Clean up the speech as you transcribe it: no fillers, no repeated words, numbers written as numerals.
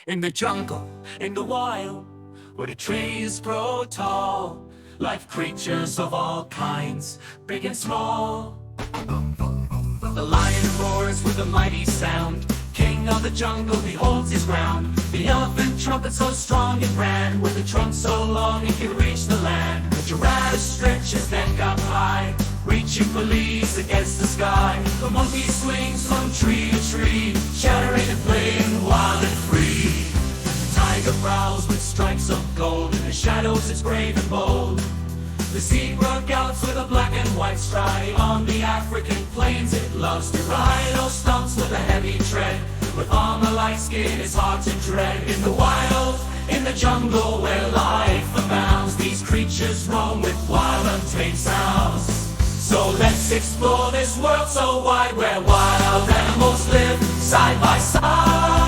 In the jungle, in the wild, where the trees grow tall, life creatures of all kinds, big and small. The lion roars with a mighty sound, king of the jungle, he holds his ground. The elephant trumpets so strong it ran, with a trunk so long it can reach the land. The giraffe stretches his neck up high, reaching for leaves against the sky. The monkey swings from tree to tree, chattering and playing wild and free. The tiger prowls with stripes of gold, in the shadows it's brave and bold. The zebra gallops with a black and white stripe, on the African plains it loves to ride. Oh, stumps with a heavy tread, with armor like skin it's hard to dread. In the wild, in the jungle where life abounds, these creatures roam with wild untamed sounds. So let's explore this world so wide, where wild animals live side by side.